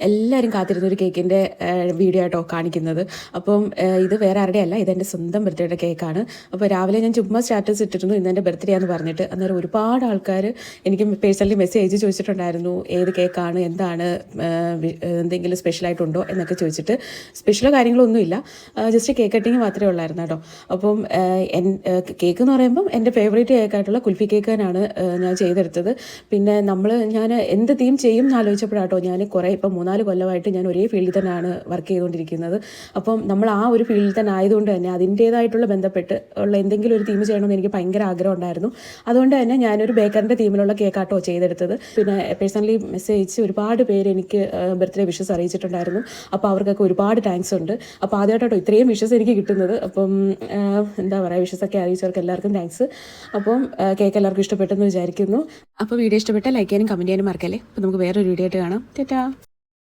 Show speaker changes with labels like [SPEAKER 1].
[SPEAKER 1] എല്ലാവരും കാത്തിരുന്ന ഒരു കേക്കിൻ്റെ വീഡിയോ ആയിട്ടോ കാണിക്കുന്നത്. അപ്പം ഇത് വേറെ ആരുടെയല്ല, ഇതെൻ്റെ സ്വന്തം ബർത്ത്ഡേയുടെ കേക്കാണ്. അപ്പോൾ രാവിലെ ഞാൻ ചുമ്മാ സ്റ്റാറ്റസ് ഇട്ടിരുന്നു ഇന്നെൻ്റെ ബർത്ത്ഡേ ആണെന്ന് പറഞ്ഞിട്ട്. അന്നേരം ഒരുപാട് ആൾക്കാർ എനിക്ക് പേഴ്സണലി മെസ്സേജ് അയച്ച് ചോദിച്ചിട്ടുണ്ടായിരുന്നു ഏത് കേക്കാണ്, എന്താണ്, എന്തെങ്കിലും സ്പെഷ്യലായിട്ടുണ്ടോ എന്നൊക്കെ ചോദിച്ചിട്ട്. സ്പെഷ്യലോ കാര്യങ്ങളോ ഒന്നുമില്ല, ജസ്റ്റ് കേക്ക് കട്ടിങ് മാത്രമേ ഉള്ളായിരുന്നു കേട്ടോ. അപ്പം കേക്ക് എന്ന് പറയുമ്പം എൻ്റെ ഫേവറേറ്റ് കേക്കായിട്ടുള്ള കുൽഫി കേക്കാനാണ് ഞാൻ ചെയ്തെടുത്തത്. പിന്നെ ഞാൻ എന്ത് തീം ചെയ്യും എന്ന് ആലോചിച്ചപ്പോഴാട്ടോ ഞാൻ കുറേ ഇപ്പം 3-4 കൊല്ലമായിട്ട് ഞാൻ ഒരേ ഫീൽഡിൽ തന്നെയാണ് വർക്ക് ചെയ്തുകൊണ്ടിരിക്കുന്നത്. അപ്പം നമ്മൾ ആ ഒരു ഫീൽഡിൽ തന്നെ ആയതുകൊണ്ട് തന്നെ അതിൻ്റേതായിട്ടുള്ള ബന്ധപ്പെട്ട് ഉള്ള എന്തെങ്കിലും ഒരു തീം ചെയ്യണമെന്ന് എനിക്ക് ഭയങ്കര ആഗ്രഹം ഉണ്ടായിരുന്നു. അതുകൊണ്ട് തന്നെ ഞാനൊരു ബേക്കറിൻ്റെ തീമിലുള്ള കേക്കാട്ടോ ചെയ്തെടുത്തത്. പിന്നെ പേഴ്സണലി മെസ്സേജ് അയച്ച് ഒരുപാട് പേര് എനിക്ക് ബർത്ത്ഡേ വിഷസ് അറിയിച്ചിട്ടുണ്ടായിരുന്നു. അപ്പോൾ അവർക്കൊക്കെ ഒരുപാട് താങ്ക്സ് ഉണ്ട്. അപ്പോൾ ആദ്യമായിട്ടോ ഇത്രയും വിഷസ് എനിക്ക് കിട്ടുന്നത്. അപ്പം എന്താ പറയുക, വിഷസൊക്കെ അറിയിച്ചവർക്ക് എല്ലാവർക്കും താങ്ക്സ്. അപ്പം കേക്ക് എല്ലാവർക്കും ഇഷ്ടപ്പെട്ടെന്ന് വിചാരിക്കുന്നു. അപ്പോൾ വീഡിയോ ഇഷ്ടപ്പെട്ടാൽ ലൈക്ക് ചെയ്യാനും കമൻറ്റ് ചെയ്യാനും മറക്കല്ലേ. അപ്പോൾ നമുക്ക് വേറൊരു വീഡിയോ ആയിട്ട് കാണാം. ടാറ്റാ.